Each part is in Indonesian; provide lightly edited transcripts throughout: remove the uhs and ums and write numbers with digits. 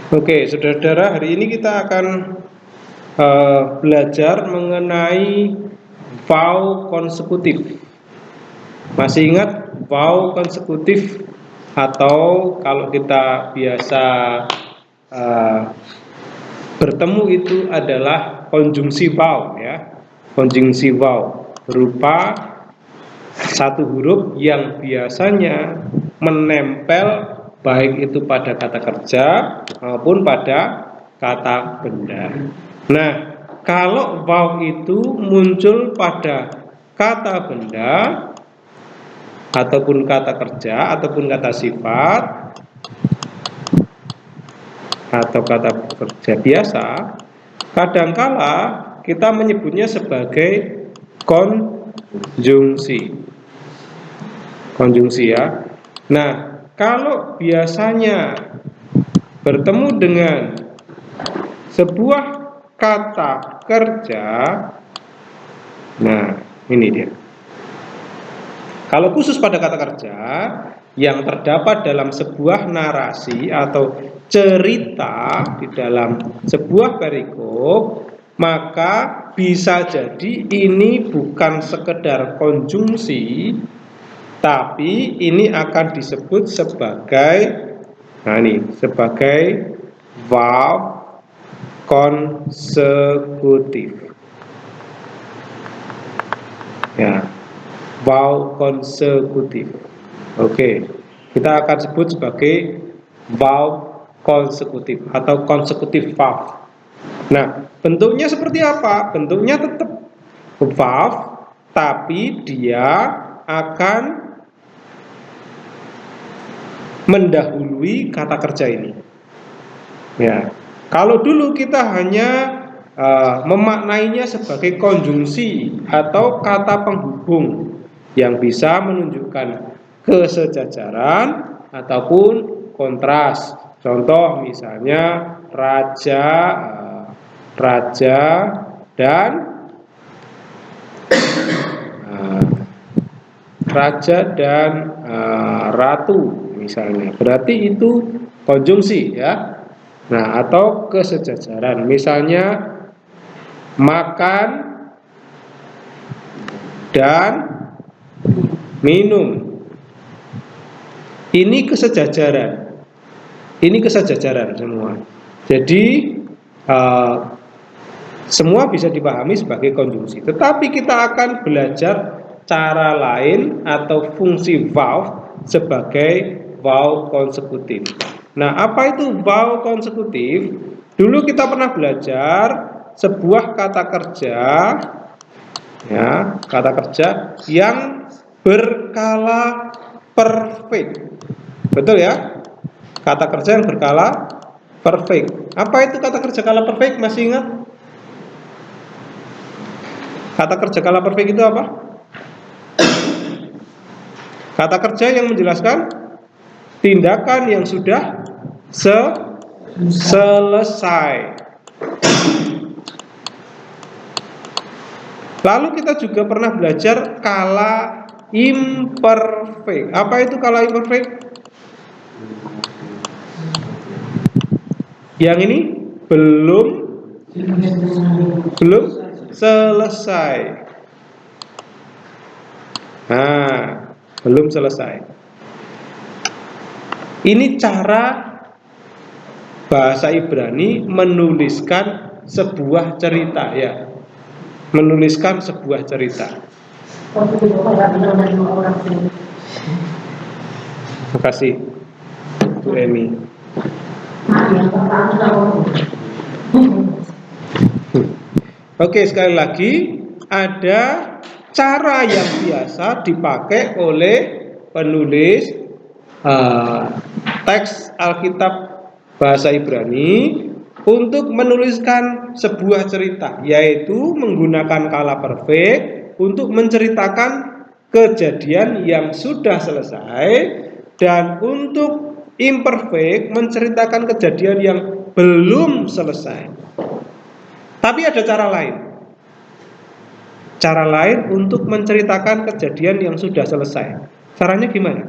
Oke, saudara-saudara, hari ini kita akan belajar mengenai vowel konsekutif. Masih ingat vowel konsekutif? Atau kalau kita biasa bertemu itu adalah konjungsi vowel, ya. Konjungsi vowel berupa satu huruf yang biasanya menempel baik itu pada kata kerja maupun pada kata benda. Nah, kalau vowel itu muncul pada kata benda ataupun kata kerja ataupun kata sifat atau kata kerja biasa, kadangkala kita menyebutnya sebagai konjungsi. Konjungsi, ya. Nah, kalau biasanya bertemu dengan sebuah kata kerja, nah ini dia. Kalau khusus pada kata kerja yang terdapat dalam sebuah narasi atau cerita di dalam sebuah perikop, maka bisa jadi ini bukan sekedar konjungsi, tapi ini akan disebut sebagai, nah ini, sebagai verb konsekutif. Ya, verb konsekutif. Oke, kita akan sebut sebagai verb konsekutif atau konsekutif verb. Nah, bentuknya seperti apa? Bentuknya tetap verb, tapi dia akan mendahului kata kerja ini. Ya, kalau dulu kita hanya memaknainya sebagai konjungsi atau kata penghubung yang bisa menunjukkan kesejajaran ataupun kontras. Contoh misalnya raja dan ratu misalnya. Berarti itu konjungsi, ya. Nah, atau kesejajaran. Misalnya makan dan minum. Ini kesejajaran. Ini kesejajaran semua. Jadi semua bisa dipahami sebagai konjungsi. Tetapi kita akan belajar cara lain atau fungsi verb sebagai verb konsekutif. Nah, apa itu verb konsekutif? Dulu kita pernah belajar sebuah kata kerja, ya, kata kerja yang berkala perfect. Betul, ya? Kata kerja yang berkala perfect. Apa itu kata kerja kala perfect? Masih ingat? Kata kerja kala perfect itu apa? Kata kerja yang menjelaskan tindakan yang sudah selesai. Lalu kita juga pernah belajar kala imperfect. Apa itu kala imperfect? Yang ini belum selesai. Nah, belum selesai. Ini cara bahasa Ibrani menuliskan sebuah cerita, ya. Menuliskan sebuah cerita. Terima kasih, Bu Emi. Oke, sekali lagi, ada cara yang biasa dipakai oleh penulis teks Alkitab bahasa Ibrani untuk menuliskan sebuah cerita, yaitu menggunakan kala perfect untuk menceritakan kejadian yang sudah selesai, dan untuk imperfect menceritakan kejadian yang belum selesai. Tapi ada cara lain. Cara lain untuk menceritakan kejadian yang sudah selesai. Caranya gimana?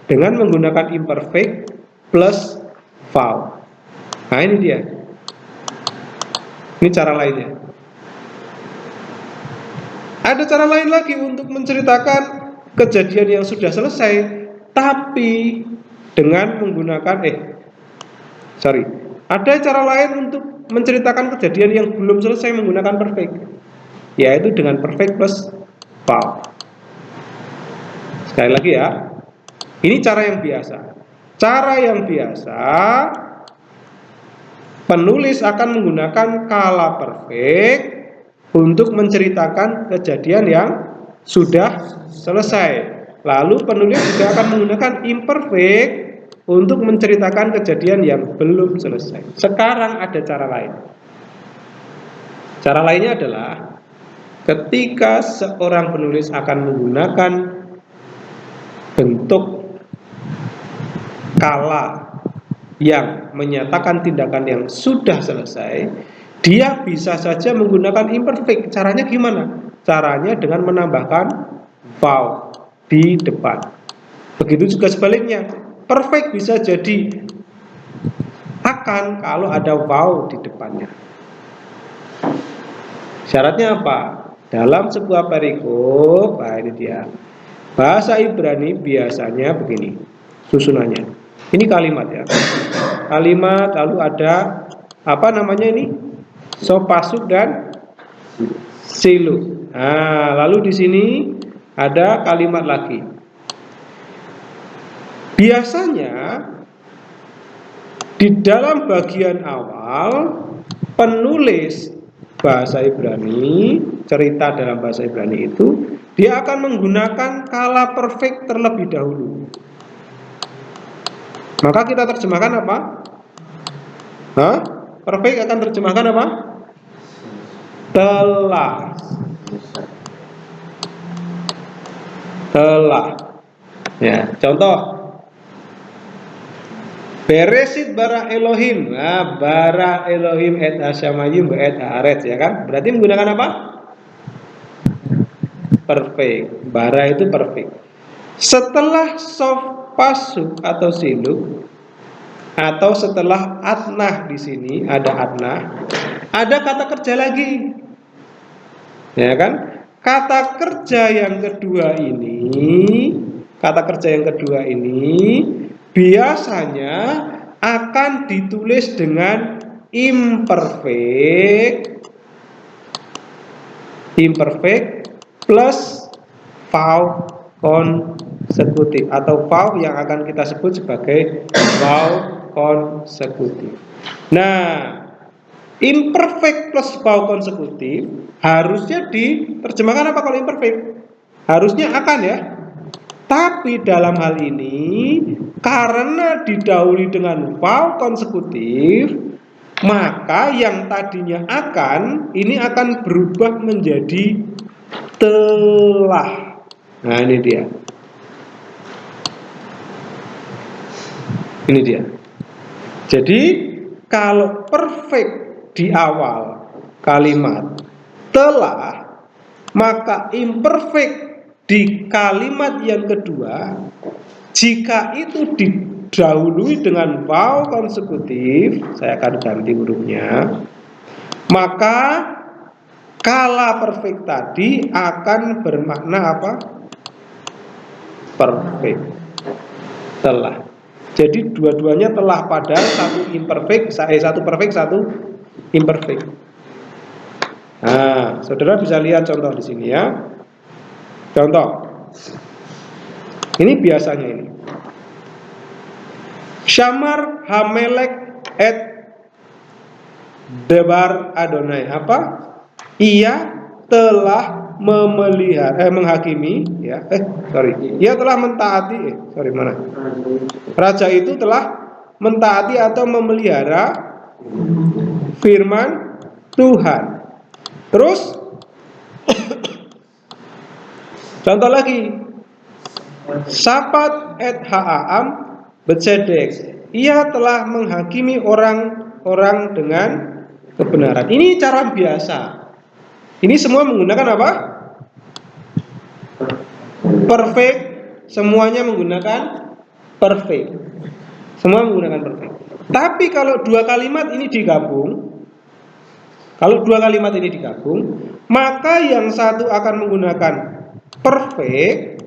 Dengan menggunakan imperfect plus vowel. Nah ini dia. Ini cara lainnya. Ada cara lain lagi untuk menceritakan kejadian yang sudah selesai, tapi dengan menggunakan ada cara lain untuk menceritakan kejadian yang belum selesai menggunakan perfect, yaitu dengan perfect plus vowel. Sekali lagi ya, ini cara yang biasa. Cara yang biasa, penulis akan menggunakan kala perfect untuk menceritakan kejadian yang sudah selesai. Lalu penulis juga akan menggunakan imperfect untuk menceritakan kejadian yang belum selesai. Sekarang ada cara lain. Cara lainnya adalah ketika seorang penulis akan menggunakan bentuk kala yang menyatakan tindakan yang sudah selesai, dia bisa saja menggunakan imperfect. Caranya gimana? Caranya dengan menambahkan vowel di depan. Begitu juga sebaliknya. Perfect bisa jadi akan kalau ada vowel di depannya. Syaratnya apa? Dalam sebuah perikop, ini dia. Bahasa Ibrani biasanya begini susunannya. Ini kalimat ya. Kalimat lalu ada apa namanya ini? Sopasuk dan silu. Nah, lalu di sini ada kalimat lagi. Biasanya di dalam bagian awal penulis bahasa Ibrani, cerita dalam bahasa Ibrani itu dia akan menggunakan kala perfect terlebih dahulu. Maka kita terjemahkan apa? Perfect akan terjemahkan apa? Telah. Ya, contoh. Beresit bara Elohim. Nah, bara Elohim et hasyamayim et haaretz, ya kan? Berarti menggunakan apa? Perfect. Bara itu perfect. Setelah sof pasuk atau siluk, atau setelah atnah, di sini ada atnah, ada kata kerja lagi, ya kan? Kata kerja yang kedua ini biasanya akan ditulis dengan imperfect plus vowel konsekutif atau vowel yang akan kita sebut sebagai vowel konsekutif. Nah, imperfect plus vowel konsekutif harusnya diterjemahkan apa kalau imperfect? Harusnya akan ya. Tapi dalam hal ini karena didahului dengan vowel konsekutif, maka yang tadinya akan ini akan berubah menjadi telah. Nah, ini dia. Ini dia. Jadi kalau perfect di awal kalimat telah, maka imperfect di kalimat yang kedua jika itu didahului dengan vowel konsekutif, saya akan ganti hurufnya, maka kala perfect tadi akan bermakna apa? Perfect. Telah. Jadi dua-duanya telah, padahal satu perfect, satu imperfect. Nah, saudara bisa lihat contoh di sini ya. Contoh. Ini biasanya ini. Syamar Hamelek et Debar Adonai. Apa? Ia telah menghakimi ya. Ia telah mentaati mana? Raja itu telah mentaati atau memelihara firman Tuhan. Terus contoh lagi. Sapat et ha'am becedek. Ia telah menghakimi orang-orang dengan kebenaran. Ini cara biasa. Ini semua menggunakan apa? Perfect. Semuanya menggunakan perfect. Semua menggunakan perfect. Tapi kalau dua kalimat ini digabung, maka yang satu akan menggunakan perfect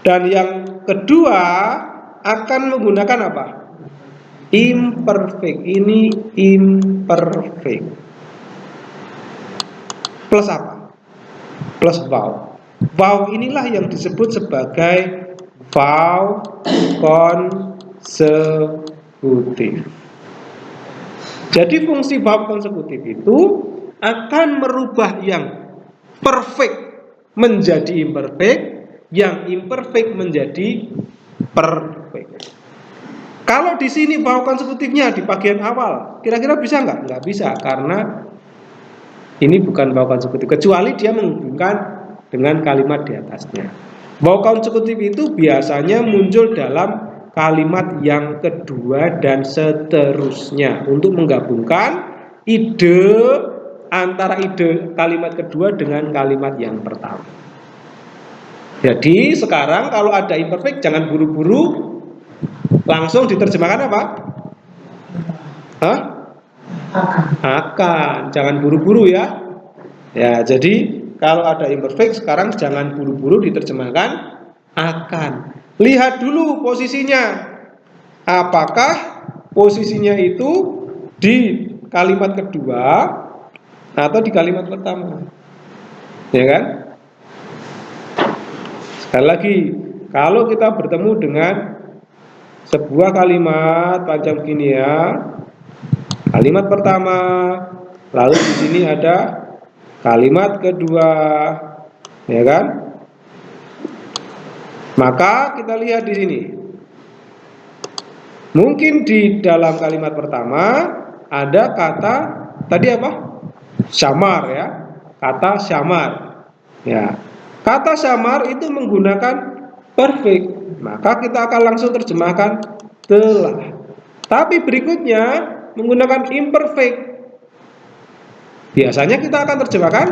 dan yang kedua akan menggunakan apa? Imperfect. Ini imperfect. Plus apa? Plus vowel. Vowel inilah yang disebut sebagai vowel konsekutif. Jadi fungsi vowel konsekutif itu akan merubah yang perfect menjadi imperfect, yang imperfect menjadi perfect. Kalau di sini vowel konsekutifnya di bagian awal, kira-kira bisa nggak? Nggak bisa, karena ini bukan vowel konsekutif, kecuali dia menghubungkan dengan kalimat di atasnya. Vowel konsekutif itu biasanya muncul dalam kalimat yang kedua dan seterusnya untuk menggabungkan ide antara ide kalimat kedua dengan kalimat yang pertama. Jadi sekarang kalau ada imperfect jangan buru-buru langsung diterjemahkan apa? Hah? Akan. Jangan buru-buru ya. Ya, jadi kalau ada imperfect sekarang jangan buru-buru diterjemahkan akan. Lihat dulu posisinya. Apakah posisinya itu di kalimat kedua atau di kalimat pertama? Ya kan? Sekali lagi, kalau kita bertemu dengan sebuah kalimat panjang begini ya, kalimat pertama, lalu di sini ada kalimat kedua, ya kan? Maka kita lihat di sini. Mungkin di dalam kalimat pertama ada kata tadi apa? Syamar ya, kata syamar. Ya, kata syamar itu menggunakan perfect, maka kita akan langsung terjemahkan telah. Tapi berikutnya menggunakan imperfect, biasanya kita akan terjemahkan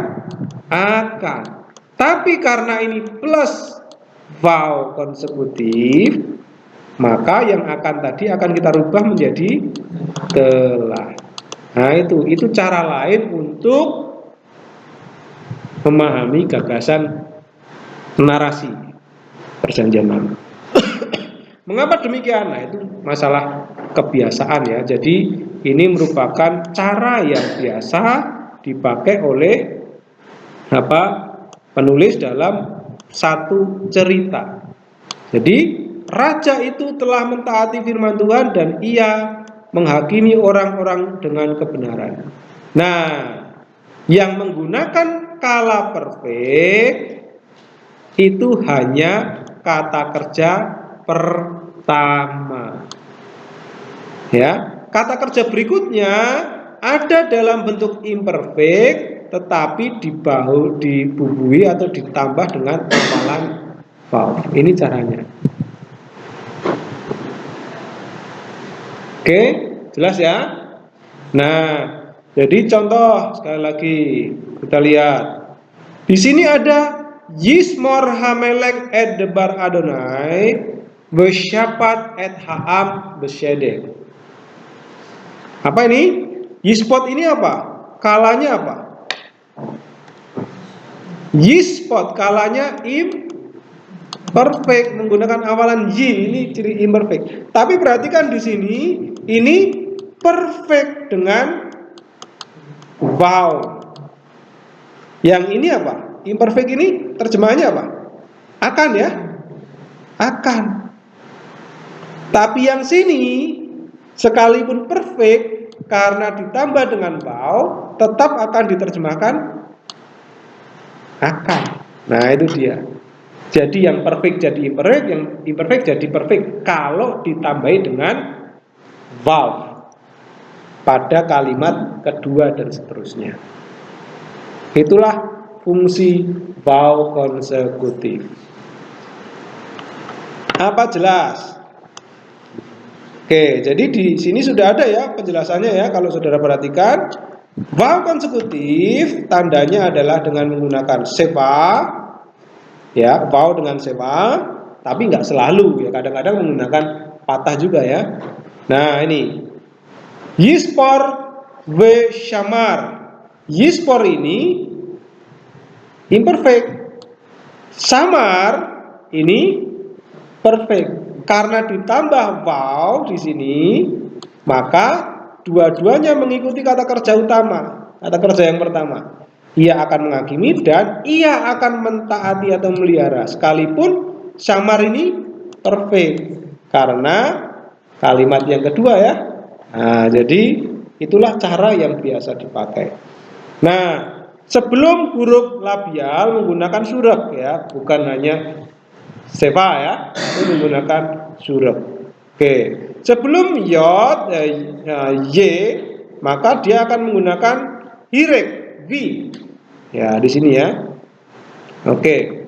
akan. Tapi karena ini plus vowel konsekutif, maka yang akan tadi akan kita rubah menjadi telah. Nah itu cara lain untuk memahami gagasan narasi perjanjian lama. Mengapa demikian? Nah itu masalah kebiasaan ya. Jadi ini merupakan cara yang biasa dipakai oleh penulis dalam satu cerita. Jadi raja itu telah mentaati firman Tuhan dan ia menghakimi orang-orang dengan kebenaran. Nah, yang menggunakan kala perfect itu hanya kata kerja pertama. Ya, kata kerja berikutnya ada dalam bentuk imperfect tetapi dibumbui atau ditambah dengan hafalan vowel. Ini caranya. Oke, jelas ya? Nah, jadi contoh sekali lagi kita lihat. Di sini ada Yismor Hamelek et debar Adonai Besyapat et Ha'am Besyedek. Apa ini? Yispot ini apa? Kalanya apa? Yispot kalanya imperfect menggunakan awalan y, ini ciri imperfect. Tapi perhatikan di sini ini perfect dengan vowel. Yang ini apa? Imperfect ini terjemahannya apa? Akan ya? Akan. Tapi yang sini sekalipun perfect karena ditambah dengan vowel tetap akan diterjemahkan akan. Nah itu dia. Jadi yang perfect jadi imperfect, yang imperfect jadi perfect kalau ditambahi dengan vowel pada kalimat kedua dan seterusnya. Itulah fungsi vowel konsekutif. Apa jelas? Oke, jadi di sini sudah ada ya penjelasannya ya. Kalau saudara perhatikan, vowel konsekutif tandanya adalah dengan menggunakan seva, ya, vowel dengan seva, tapi nggak selalu ya. Kadang-kadang menggunakan patah juga ya. Nah, ini Yispor we Shamar. Yispor ini imperfect. Samar ini perfect. Karena ditambah wow di sini, maka dua-duanya mengikuti kata kerja utama, kata kerja yang pertama. Ia akan menghakimi dan ia akan mentaati atau melihara. Sekalipun samar ini perfect karena kalimat yang kedua ya. Nah, jadi itulah cara yang biasa dipakai. Nah, sebelum huruf labial menggunakan surek ya, bukan hanya seva ya, itu menggunakan surek. Oke, sebelum yod y, maka dia akan menggunakan hirek v. Ya, di sini ya. Oke.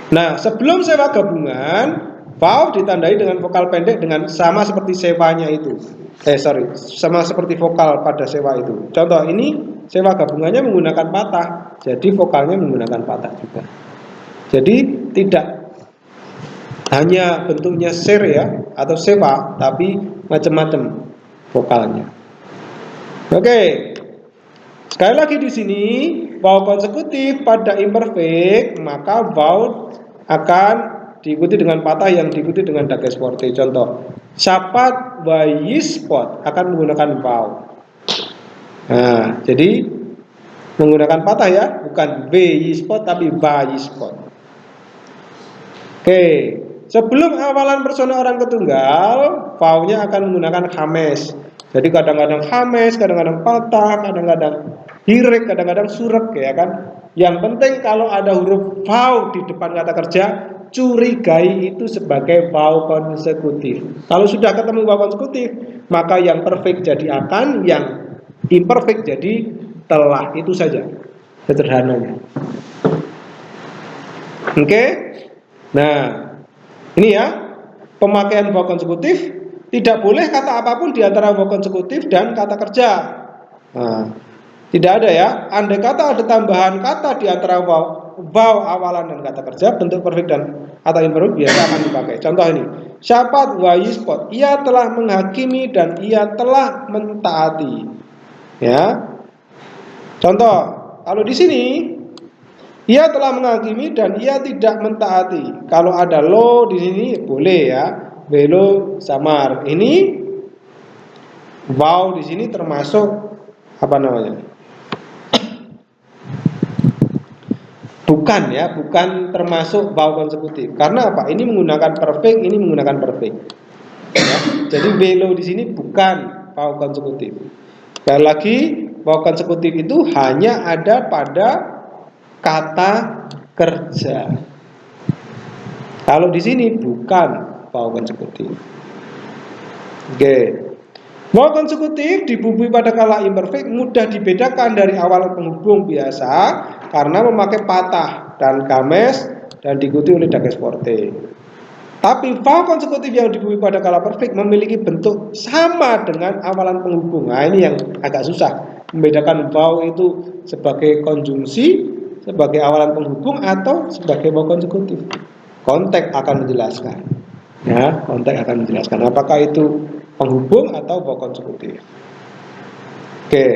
Nah, sebelum sewa gabungan, vaw ditandai dengan vokal pendek dengan sama seperti sewanya itu. Sama seperti vokal pada sewa itu. Contoh ini sewa gabungannya menggunakan patah, jadi vokalnya menggunakan patah juga. Jadi tidak hanya bentuknya ser ya atau sewa, tapi macam-macam vokalnya. Oke. Sekali lagi di sini vowel konsekutif pada imperfect, maka vowel akan diikuti dengan patah yang diikuti dengan dages forte. Contoh, sapat wayispot akan menggunakan vowel. Nah, jadi menggunakan patah ya, bukan wayispot tapi wayispot. Oke, sebelum awalan persona orang ketunggal, vowelnya akan menggunakan hames. Jadi kadang-kadang hames, kadang-kadang patah, kadang-kadang hirek, kadang-kadang surek ya kan. Yang penting kalau ada huruf vaw di depan kata kerja, curigai itu sebagai vaw konsekutif. Kalau sudah ketemu vaw konsekutif, maka yang perfect jadi akan, yang imperfect jadi telah. Itu saja sederhananya. Oke. Nah, ini ya pemakaian vaw konsekutif. Tidak boleh kata apapun di antara vaw konsekutif dan kata kerja. Nah, tidak ada ya. Andai kata ada tambahan kata di antara vaw awalan dan kata kerja, bentuk perfect dan kata imperfect biasa akan dipakai. Contoh ini, syapat wa yispot, ia telah menghakimi dan ia telah mentaati. Ya. Contoh, kalau di sini ia telah menghakimi dan ia tidak mentaati. Kalau ada lo di sini boleh ya. Belo samar. Ini wow di sini termasuk apa namanya? Bukan ya, bukan termasuk wow konsekutif. Karena apa? Ini menggunakan perfect, ini menggunakan perfect. Ya, jadi belo di sini bukan wow konsekutif. Sekali lagi, wow konsekutif itu hanya ada pada kata kerja. Kalau di sini bukan wow konsekutif. Oke. Wow konsekutif dibubui pada kala imperfect mudah dibedakan dari awal penghubung biasa karena memakai patah dan games dan diikuti oleh dages forte. Tapi wow konsekutif yang dibubui pada kala perfect memiliki bentuk sama dengan awalan penghubung. Nah, ini yang agak susah membedakan wow itu sebagai konjungsi, sebagai awalan penghubung atau sebagai wow konsekutif. Konteks akan menjelaskan. Ya, konteks akan menjelaskan apakah itu penghubung atau wow konsekutif. Oke.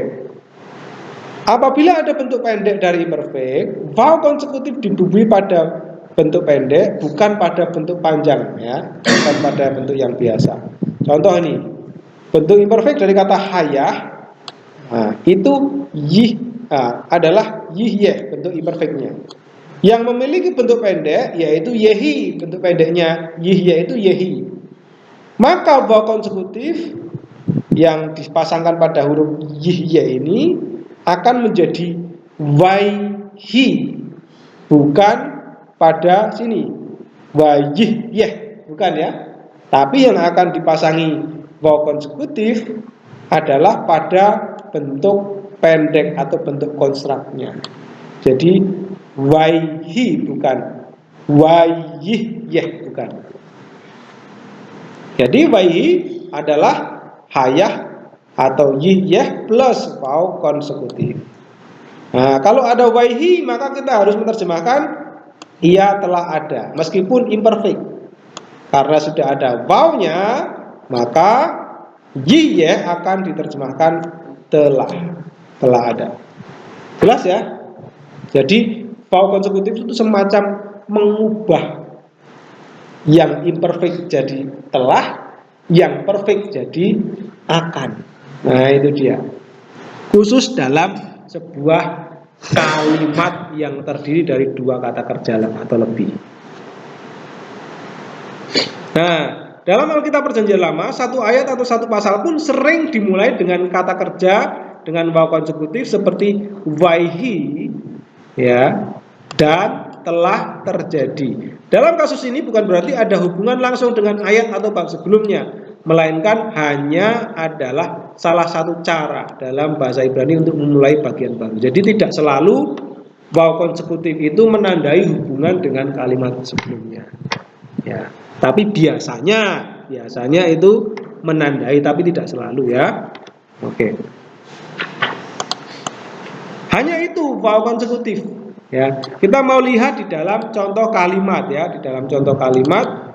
Apabila ada bentuk pendek dari imperfect, wow konsekutif dibubui pada bentuk pendek, bukan pada bentuk panjang ya, bukan pada bentuk yang biasa. Contoh ini, bentuk imperfect dari kata hayah, nah, itu yih adalah yih bentuk imperfectnya. Yang memiliki bentuk pendek yaitu yehi, bentuk pendeknya yih yaitu yehi. Maka wow konsekutif yang dipasangkan pada huruf yih ini akan menjadi waihi, bukan pada sini wayih bukan ya. Tapi yang akan dipasangi wow konsekutif adalah pada bentuk pendek atau bentuk konstruknya. Jadi waihi bukan wayih bukan. Jadi waihi adalah hayah atau yih plus wow konsekutif. Nah, kalau ada waihi maka kita harus menerjemahkan ia telah ada meskipun imperfect. Karena sudah ada vownya, maka ye akan diterjemahkan telah. Telah ada. Jelas ya? Jadi vowel konsekutif itu semacam mengubah yang imperfect jadi telah, yang perfect jadi akan. Nah, itu dia. Khusus dalam sebuah kalimat yang terdiri dari dua kata kerja atau lebih. Nah, dalam Alkitab Perjanjian Lama, satu ayat atau satu pasal pun sering dimulai dengan kata kerja dengan vowel konsekutif seperti waihi, ya, dan telah terjadi. Dalam kasus ini bukan berarti ada hubungan langsung dengan ayat atau bab sebelumnya, melainkan hanya adalah salah satu cara dalam bahasa Ibrani untuk memulai bagian baru. Jadi tidak selalu vowel konsekutif itu menandai hubungan dengan kalimat sebelumnya. Ya, tapi biasanya itu menandai, tapi tidak selalu ya. Oke. Hanya itu vowel konsekutif. Ya, kita mau lihat di dalam contoh kalimat ya, di dalam contoh kalimat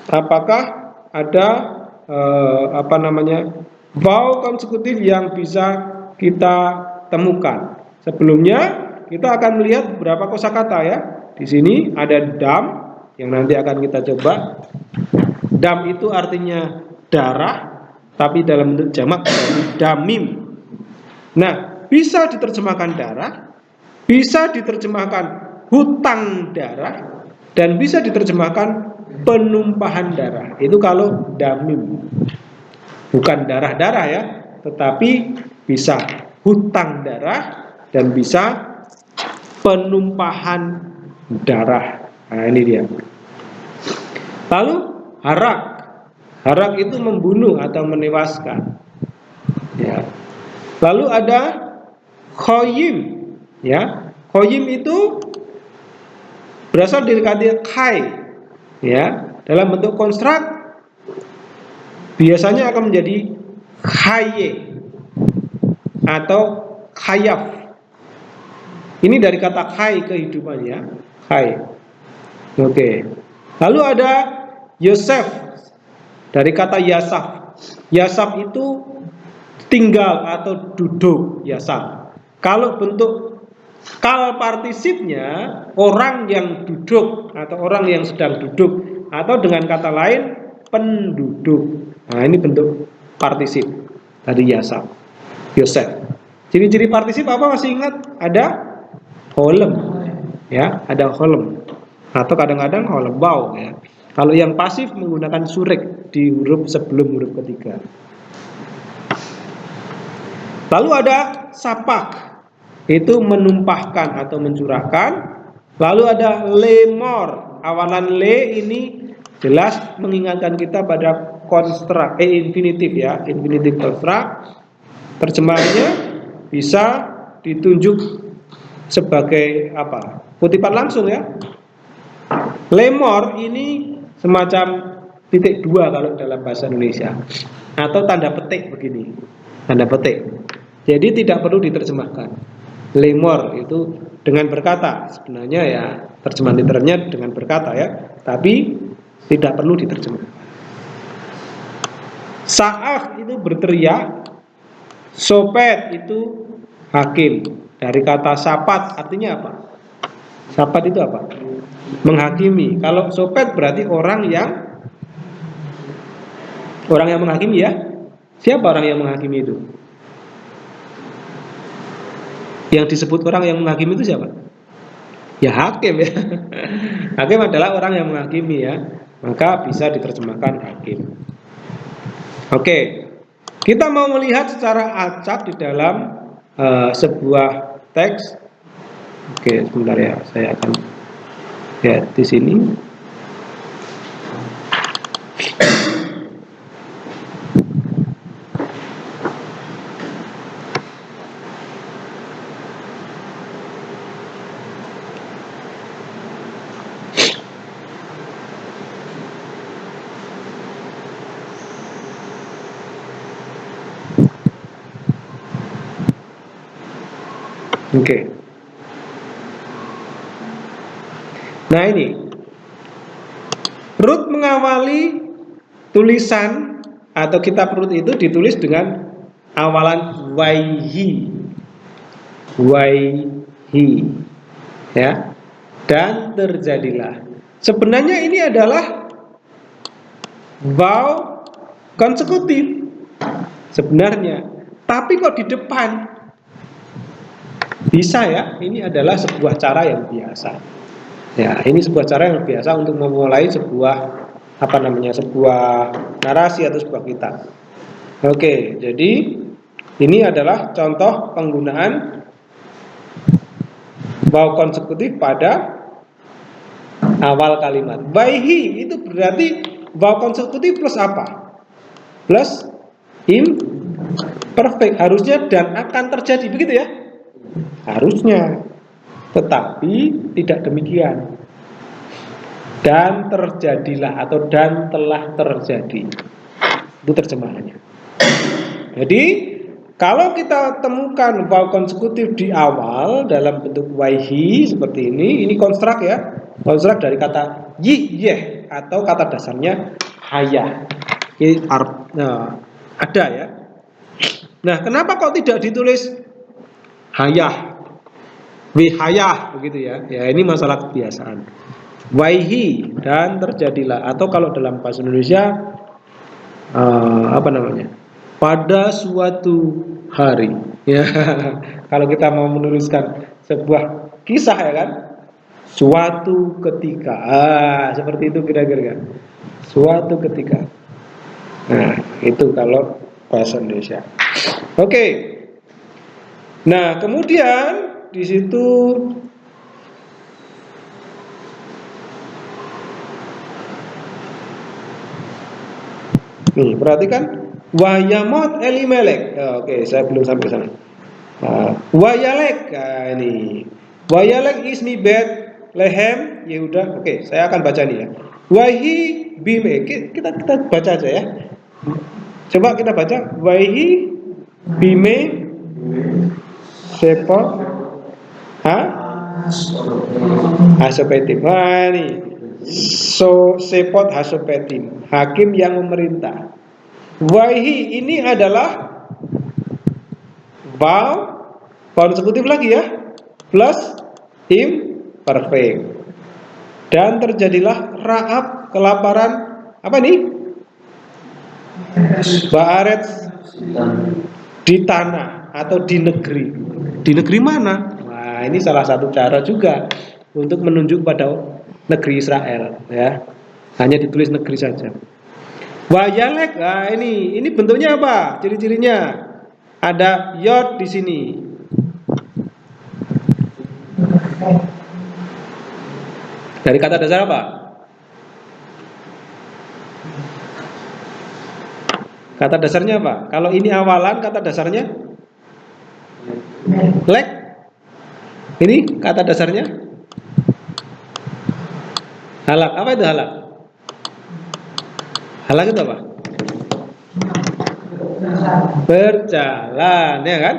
apakah ada vowel konsekutif yang bisa kita temukan. Sebelumnya kita akan melihat beberapa kosakata ya. Di sini ada dam yang nanti akan kita coba. Dam itu artinya darah, tapi dalam bentuk jamak damim. Nah, bisa diterjemahkan darah, bisa diterjemahkan hutang darah, dan bisa diterjemahkan penumpahan darah. Itu kalau damim. Bukan darah-darah ya, tetapi bisa hutang darah dan bisa penumpahan darah. Nah, ini dia. Lalu harak. Harak itu membunuh atau menewaskan. Ya. Lalu ada khoyim, ya. Khoyim itu berasal dari kata khai, ya. Dalam bentuk konstrak biasanya akan menjadi khaye atau khayaf. Ini dari kata khai, kehidupan ya, khai. Oke. Lalu ada Yosef dari kata yasaf. Yasaf itu tinggal atau duduk, yasaf. Kalau bentuk kal partisipnya orang yang duduk atau orang yang sedang duduk, atau dengan kata lain penduduk. Nah, ini bentuk partisip tadi yasaf, Yosef. Ciri-ciri partisip apa, masih ingat? Ada holem, ya, ada holem, atau kadang-kadang holem bau ya. Kalau yang pasif menggunakan surek di huruf sebelum huruf ketiga. Lalu ada sapak, itu menumpahkan atau mencurahkan. Lalu ada lemor, awalan le ini jelas mengingatkan kita pada konstrak, infinitif ya, infinitif konstrak. Terjemahannya bisa ditunjuk sebagai apa? Kutipan langsung ya. Lemor ini semacam titik dua kalau dalam bahasa Indonesia, atau tanda petik begini, tanda petik. Jadi tidak perlu diterjemahkan. Lemor itu dengan berkata, sebenarnya ya terjemahan literalnya dengan berkata ya, tapi tidak perlu diterjemahkan. Sa'ah itu berteriak, sopet itu hakim. Dari kata sapat artinya apa? Sapat itu apa? Menghakimi. Kalau sopet berarti orang yang menghakimi ya. Siapa orang yang menghakimi itu? Yang disebut orang yang menghakimi itu siapa? Ya hakim ya. Hakim adalah orang yang menghakimi ya. Maka bisa diterjemahkan hakim. Oke. Kita mau melihat secara acak di dalam sebuah teks. Oke, sebentar ya. Saya akan lihat di sini. Oke. Nah ini Rut mengawali tulisan atau kitab Rut itu ditulis dengan awalan waihi, waihi, ya. Dan terjadilah. Sebenarnya ini adalah wow konsekutif sebenarnya, tapi kok di depan bisa ya? Ini adalah sebuah cara yang biasa. Ya, ini sebuah cara yang biasa untuk memulai sebuah sebuah narasi atau sebuah kitab. Oke, jadi ini adalah contoh penggunaan wow konsekutif pada awal kalimat. Waihi itu berarti wow konsekutif plus apa? Plus imperfect, harusnya dan akan terjadi, begitu ya? Harusnya. Tetapi tidak demikian. Dan terjadilah atau dan telah terjadi. Itu terjemahannya. Jadi kalau kita temukan wow konsekutif di awal dalam bentuk waihi seperti ini konstruk ya. Konstruk dari kata yeh atau kata dasarnya hayah. Ini ada ya. Nah, kenapa kok tidak ditulis hayah, wihayah begitu ya? Ya, ini masalah kebiasaan. Waihi dan terjadilah, atau kalau dalam bahasa Indonesia pada suatu hari. Ya, kalau kita mau menuliskan sebuah kisah ya kan, suatu ketika, seperti itu kira-kira kan, suatu ketika. Nah, itu kalau bahasa Indonesia. Oke. Nah, kemudian di situ nih, perhatikan wayamot Elimelek. Oke, saya belum sampai sana. Wayalek, ini Wayalek ismi bet lehem Yehuda. Oke, saya akan baca nih ya. Wahi bime, kita baca aja ya. Coba kita baca wahi bime sepot hasopetim. Wah, ini sepot hasopetim, hakim yang memerintah. Wahi ini adalah wow konsekutif lagi ya, plus imperfect. Dan terjadilah Rahab kelaparan apa nih? Baaret di tanah atau di negeri. Di negeri mana? Nah, ini salah satu cara juga untuk menunjuk pada negeri Israel ya. Hanya ditulis negeri saja. Wayalek, nah ini bentuknya apa? Ciri-cirinya ada yod di sini. Dari kata dasar apa? Kata dasarnya apa? Kalau ini awalan, kata dasarnya lek. Ini kata dasarnya halak. Apa itu halak? Halak itu apa? Berjalan, ya kan?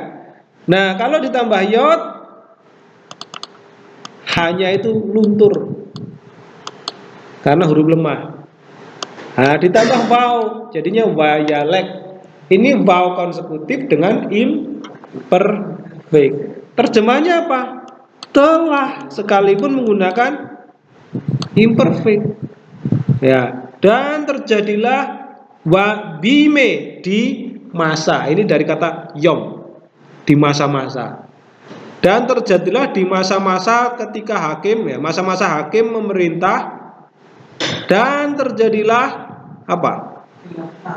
Nah, kalau ditambah yod, hanya itu luntur karena huruf lemah. Nah, ditambah waw, jadinya wayalek. Ini waw konsekutif dengan imperfect. Terjemahnya apa? Telah, sekalipun menggunakan imperfect. Ya, dan terjadilah wabime di masa. Ini dari kata yom, di masa-masa. Dan terjadilah di masa-masa ketika hakim ya, masa-masa hakim memerintah. Dan terjadilah apa?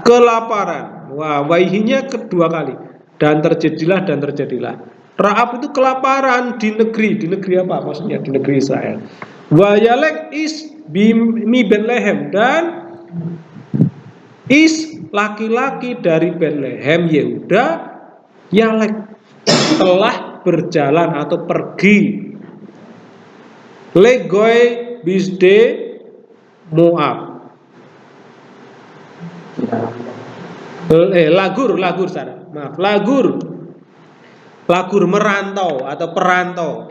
Kelaparan. Wah, waihinya kedua kali. Dan terjadilah. Rahab itu kelaparan di negeri. Di negeri apa? Maksudnya di negeri Israel. Wayalek is mi Bethlehem, dan is laki-laki dari Bethlehem Yehuda, Yalek telah berjalan atau pergi. Legoy bisde Moab. Lagur merantau atau perantau.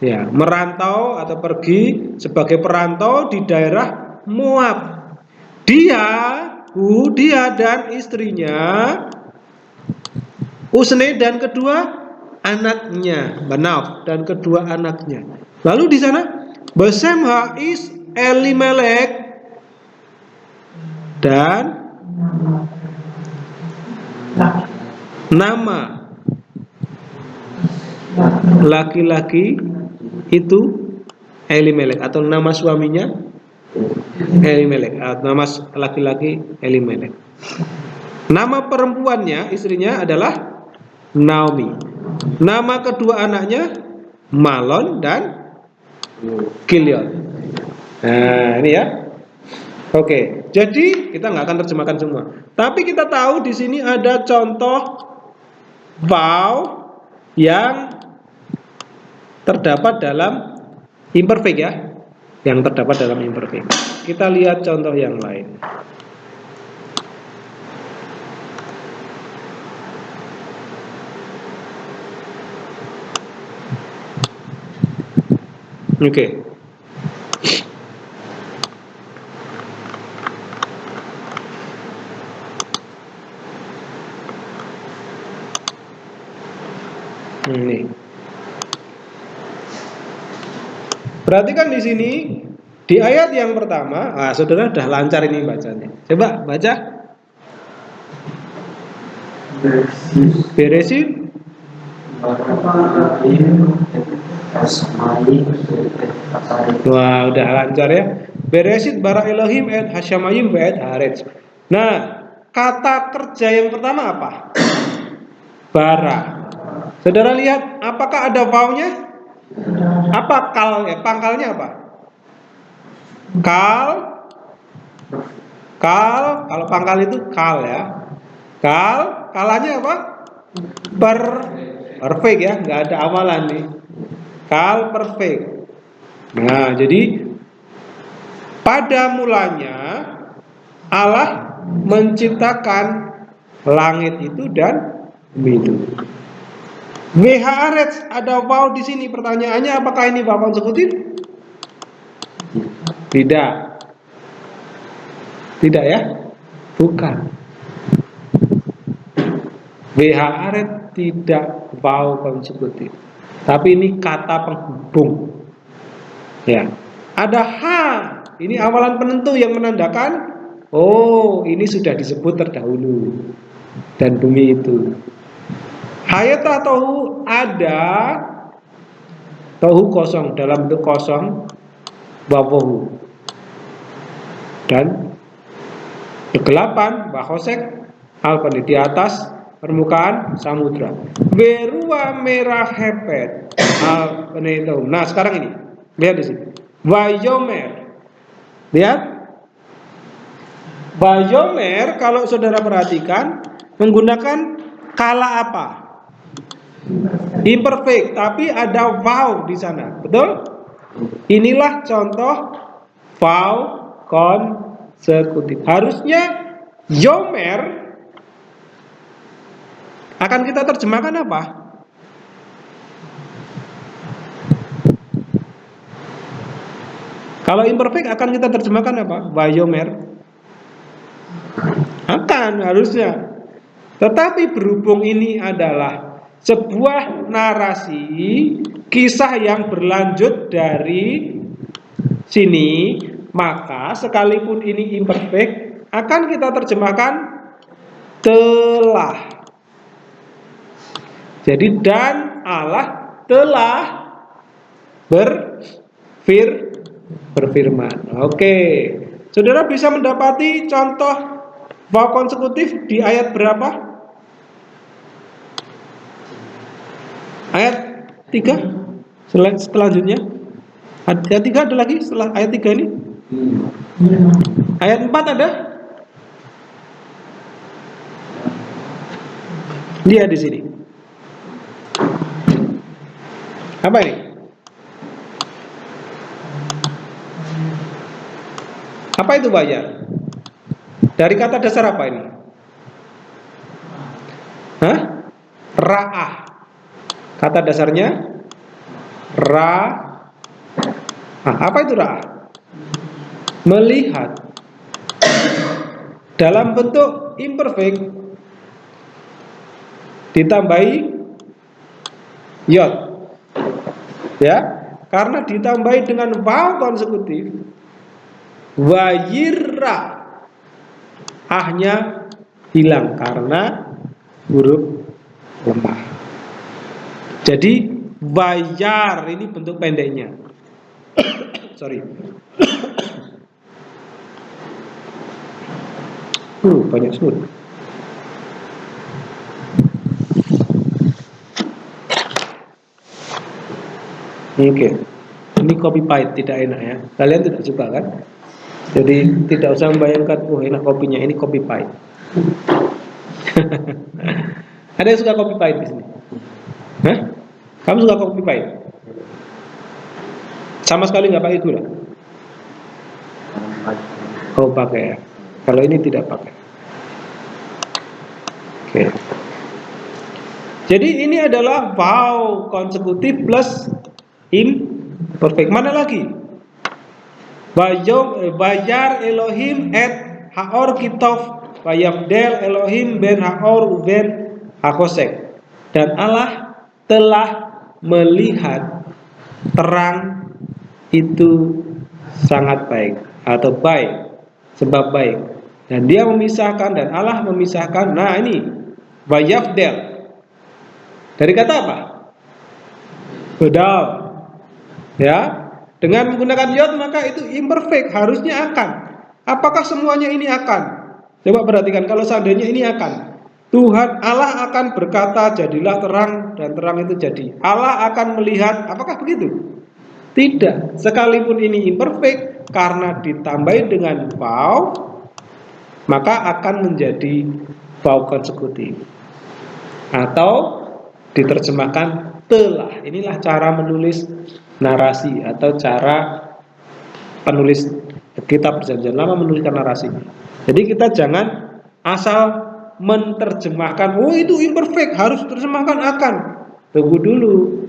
Ya, merantau atau pergi sebagai perantau di daerah Moab. dia dan istrinya, Usne dan kedua anaknya, Banaf dan kedua anaknya. Lalu di sana Besem Hais Elimelek dan nama laki-laki itu Elimelek, atau nama suaminya Elimelek, nama laki-laki Elimelek. Nama perempuannya, istrinya adalah Naomi. Nama kedua anaknya Malon dan Kilion. Nah, ini ya. Oke, jadi kita nggak akan terjemahkan semua. Tapi kita tahu di sini ada contoh vow yang terdapat dalam imperfect ya. Yang terdapat dalam imperfect. Kita lihat contoh yang lain. Oke. Ini. Perhatikan di sini di ayat yang pertama, saudara sudah lancar ini bacanya. Coba baca. Beresin. Wah, udah lancar ya. Beresit bara Elohim et hasyamayim et haretz. Nah, kata kerja yang pertama apa? Bara. Saudara lihat, apakah ada vowel-nya? Apa kal ya? Pangkalnya apa? Kal, kalau pangkal itu kal ya. Kalanya apa? Perfect ya, nggak ada awalan nih. Kal perfect. Nah, jadi pada mulanya Allah menciptakan langit itu dan bumi itu. WHRH ada wow di sini. Pertanyaannya, apakah ini wow konsekutif? Tidak. Tidak ya? Bukan. WHRH tidak wow konsekutif. Tapi ini kata penghubung. Ya. Ada H. Ini awalan penentu yang menandakan ini sudah disebut terdahulu. Dan bumi itu. Hayata tohu ada, tohu kosong, dalam bentuk kosong, wawohu, dan kegelapan, bahosek, alpani, di atas permukaan samudra. Berua merah hepet, alpani itu. Nah sekarang ini, lihat di sini. Wayomer, lihat. Wayomer kalau saudara perhatikan menggunakan kala apa? Imperfect, tapi ada wow di sana, betul? Inilah contoh wow konsekutif. Harusnya yomer akan kita terjemahkan apa? Kalau imperfect akan kita terjemahkan apa? Wayomer. Akan harusnya. Tetapi berhubung ini adalah sebuah narasi kisah yang berlanjut dari sini, maka sekalipun ini imperfect akan kita terjemahkan telah. Jadi dan Allah telah berfirman. Oke. Saudara bisa mendapati contoh verb konsekutif di ayat berapa? Ayat 3 selanjutnya. Ayat 3 ada lagi setelah ayat 3 ini? Ayat 4 ada? Dia di sini. Apa ini? Apa itu bayar? Dari kata dasar apa ini? Hah? Ra'ah. Kata dasarnya apa itu ra'ah? Melihat. dalam bentuk imperfect ditambahi yod, ya, karena ditambahi dengan vowel konsekutif, wayira ahnya hilang karena huruf lemah. Jadi bayar ini bentuk pendeknya. Sorry. Banyak semut. Oke. Ini kopi pahit, tidak enak ya. Kalian tidak suka kan? Jadi tidak usah membayangkan, enak kopinya, ini kopi pahit. Ada yang suka kopi pahit di sini? Hah? Kamu suka kopi pahit? Sama sekali nggak pakai gula? Oh, pakai ya. Kalau ini tidak pakai. Oke. Jadi ini adalah vowel konsekutif plus imperfect. Mana lagi? Bayar Elohim et haor kitov Bayabdel Elohim ben haor ben hakosek. Dan Allah telah melihat terang itu sangat baik atau baik, sebab baik. Dan dia memisahkan, dan Allah memisahkan. Nah ini Bayabdel dari kata apa? Bedal. Ya, dengan menggunakan yod maka itu imperfect, harusnya akan. Apakah semuanya ini akan? Coba perhatikan, kalau seandainya ini akan, Tuhan Allah akan berkata jadilah terang, dan terang itu jadi. Allah akan melihat, apakah begitu? Tidak. Sekalipun ini imperfect, karena ditambahi dengan vowel, maka akan menjadi vowel konsekutif atau diterjemahkan telah. Inilah cara menulis narasi atau cara penulis kitab Perjanjian Lama menuliskan narasi. Jadi kita jangan asal menerjemahkan, oh itu imperfect, harus terjemahkan akan. Tunggu dulu,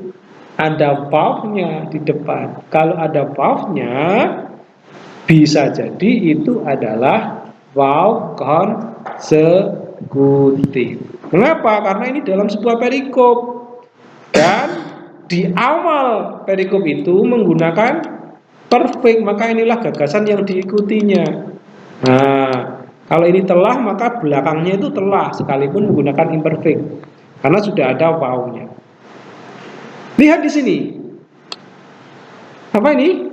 ada vowel-nya di depan. Kalau ada vowel-nya, bisa jadi itu adalah vowel konsekutif. Mengapa? Karena ini dalam sebuah perikop, dan di awal perikop itu menggunakan perfect, maka inilah gagasan yang diikutinya. Nah, kalau ini telah, maka belakangnya itu telah, sekalipun menggunakan imperfect, karena sudah ada vowel-nya. Lihat di sini, apa ini?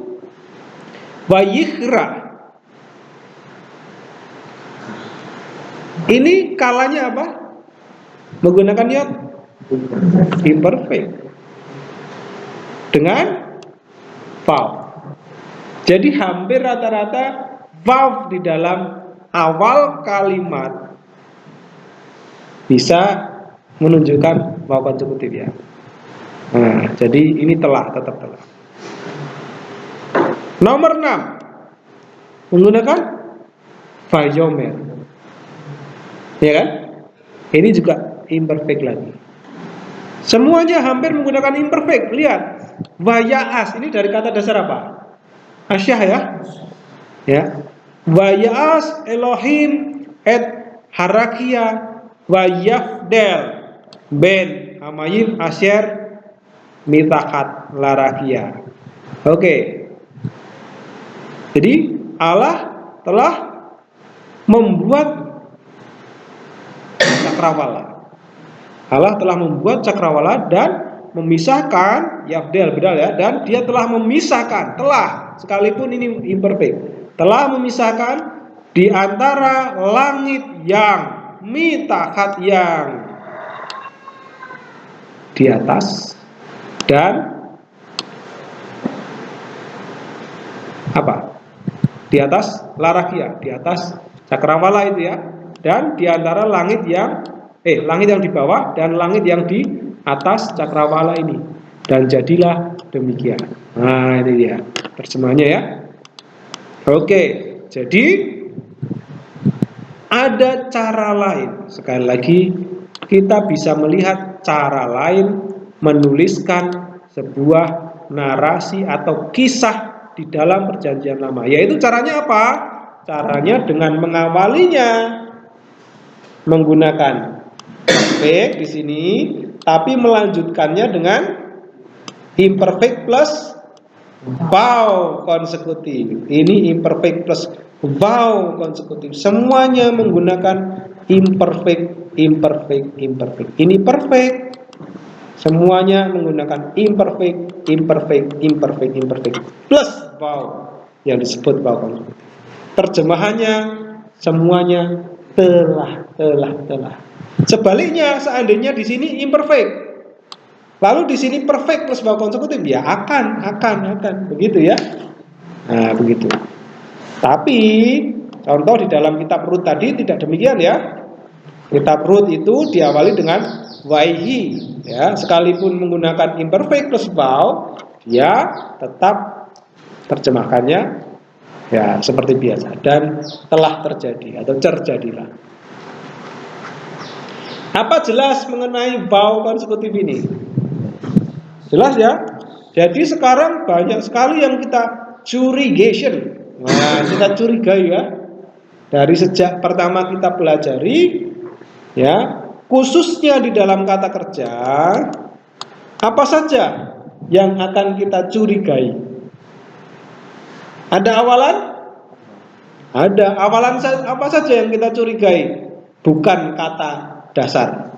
Wayikhra. Ini kalanya apa? Menggunakan yod imperfect dengan vowel. Jadi hampir rata-rata vowel di dalam awal kalimat bisa menunjukkan vowel konsekutif ya. Nah, jadi ini telah, tetap telah. Nomor 6 menggunakan vayomer, ya kan? Ini juga imperfect lagi. Semuanya hampir menggunakan imperfect. Lihat, wayaas ini dari kata dasar apa? Asyah ya. Ya. Wayaas Elohim et harakia wayafdel ben hamayim asyer mitakat larakia. Oke. Jadi Allah telah membuat cakrawala. Allah telah membuat cakrawala dan memisahkan yafdel, bedal ya, dan dia telah memisahkan, telah, sekalipun ini imperfect, telah memisahkan di antara langit yang mitakat yang di atas dan apa? Di atas larakia, di atas cakrawala itu ya, dan di antara langit yang langit yang di bawah dan langit yang di atas cakrawala ini, dan jadilah demikian. Nah ini dia terjemahannya ya. Oke, jadi ada cara lain. Sekali lagi kita bisa melihat cara lain menuliskan sebuah narasi atau kisah di dalam Perjanjian Lama. Yaitu caranya apa? Caranya dengan mengawalinya menggunakan perfect di sini, tapi melanjutkannya dengan imperfect plus wow konsekutif. Ini imperfect plus wow konsekutif. Semuanya menggunakan imperfect, imperfect, imperfect. Ini perfect. Semuanya menggunakan imperfect, imperfect, imperfect, imperfect plus wow yang disebut wow konsekutif. Terjemahannya semuanya telah. Sebaliknya, seandainya di sini imperfect, lalu di sini perfect plus verb konsekutif, ya akan, begitu ya. Nah, begitu. Tapi contoh di dalam kitab Rut tadi tidak demikian ya. Kitab Rut itu diawali dengan waihi, ya, sekalipun menggunakan imperfect plus verb, dia tetap terjemahkannya ya seperti biasa, dan telah terjadi atau terjadilah. Apa jelas mengenai bau konsekutif ini? Jelas ya? Jadi sekarang banyak sekali yang kita curigation. Nah, kita curigai ya. Dari sejak pertama kita pelajari ya, khususnya di dalam kata kerja, apa saja yang akan kita curigai? Ada awalan? Ada awalan apa saja yang kita curigai? Bukan kata dasar.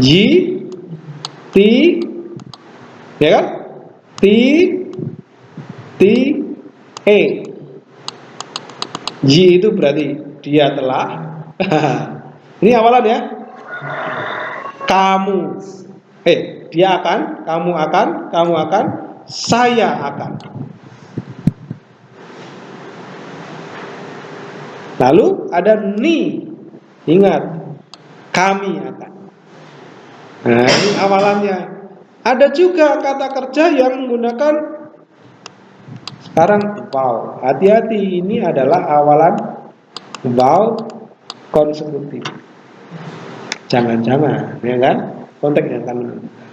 Yi, ti, ya kan? Ti, e. Yi itu berarti dia telah. Ini awalan ya. Kamu, dia akan, kamu akan, saya akan. Lalu ada ni, ingat, kami akan. Nah, ini awalannya. Ada juga kata kerja yang menggunakan sekarang wow. Hati-hati, ini adalah awalan wow konsekutif. Jangan-jangan, ya kan? Konteks yang akan menentukan.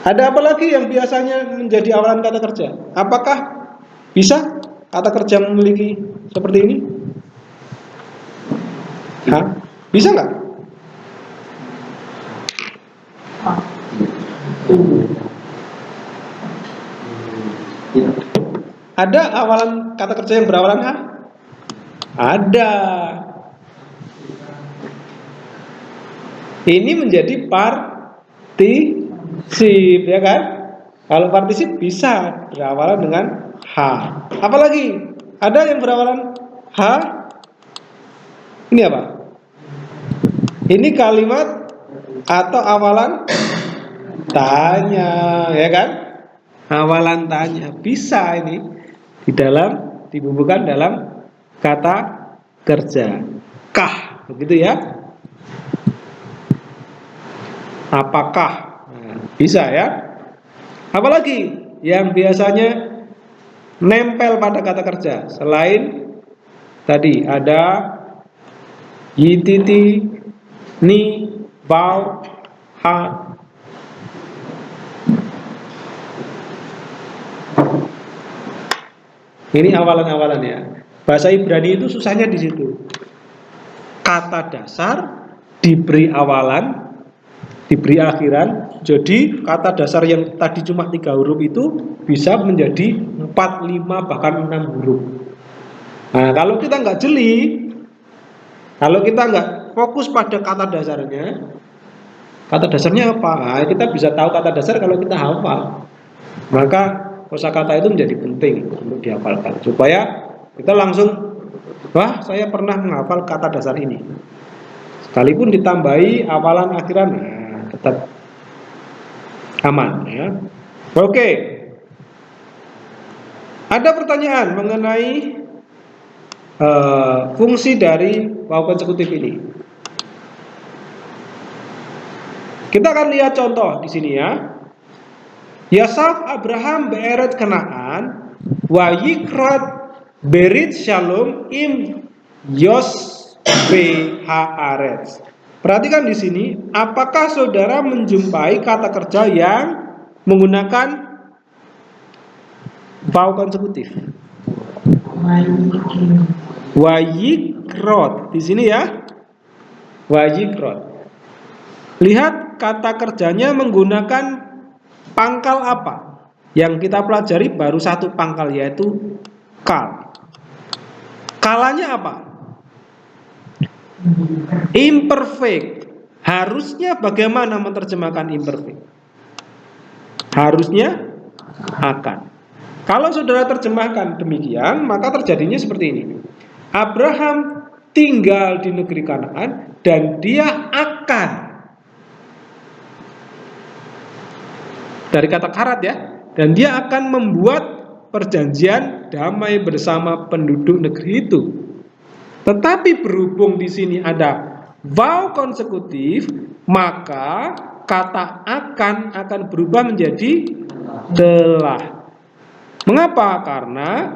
Ada apa lagi yang biasanya menjadi awalan kata kerja? Apakah bisa kata kerja memiliki seperti ini? Hah? Bisa nggak? Ada awalan kata kerja yang berawalan H? Ada. Ini menjadi partisip, ya kan? Kalau partisip bisa berawalan dengan H. Apalagi? Ada yang berawalan H? Ini apa? Ini kalimat atau awalan tanya, ya kan? Awalan tanya bisa ini dibubuhkan dalam kata kerja. Kah, begitu ya? Apakah? Nah, bisa ya? Apalagi yang biasanya nempel pada kata kerja selain tadi ada yititi, ni, bau, ha. Ini awalan-awalan ya. Bahasa Ibrani itu susahnya di situ. Kata dasar diberi awalan, diberi akhiran. Jadi kata dasar yang tadi cuma 3 huruf itu bisa menjadi 4, 5, bahkan 6 huruf. Nah, kalau kita nggak jeli, kalau kita nggak fokus pada kata dasarnya apa? Nah, kita bisa tahu kata dasar kalau kita hafal. Maka kosakata itu menjadi penting untuk dihafalkan supaya kita langsung, wah, saya pernah menghafal kata dasar ini. Sekalipun ditambahi awalan akhiran, nah, tetap aman ya. Oke. Ada pertanyaan mengenai fungsi dari wow konsekutif ini. Kita akan lihat contoh di sini ya. Yasaf Abraham be'eret Kanaan wa yikrat berit shalom im yos haaretz. Perhatikan di sini, apakah saudara menjumpai kata kerja yang menggunakan wow konsekutif? Wayikrot. Di sini ya. Wayikrot. Lihat kata kerjanya menggunakan pangkal apa? Yang kita pelajari baru satu pangkal, yaitu kal. Kalanya apa? Imperfect. Harusnya bagaimana menerjemahkan imperfect? Harusnya akan. Kalau saudara terjemahkan demikian, maka terjadinya seperti ini. Abraham tinggal di negeri Kanaan dan dia akan, dari kata karat ya, dan dia akan membuat perjanjian damai bersama penduduk negeri itu. Tetapi berhubung di sini ada vowel konsekutif, maka kata akan berubah menjadi telah. Mengapa? Karena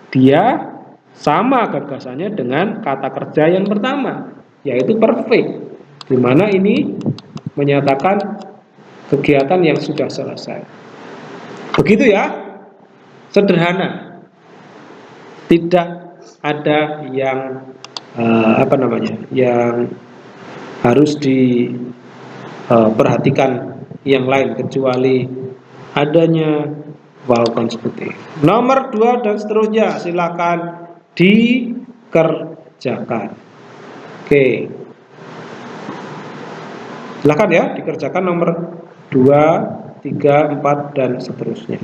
dia sama gagasannya dengan kata kerja yang pertama, yaitu perfect, di mana ini menyatakan kegiatan yang sudah selesai. Begitu ya, sederhana, tidak ada yang yang harus diperhatikan yang lain kecuali adanya vowel konsekutif. Nomor 2 dan seterusnya silakan dikerjakan. Oke. Silakan ya dikerjakan nomor 2, 3, 4 dan seterusnya.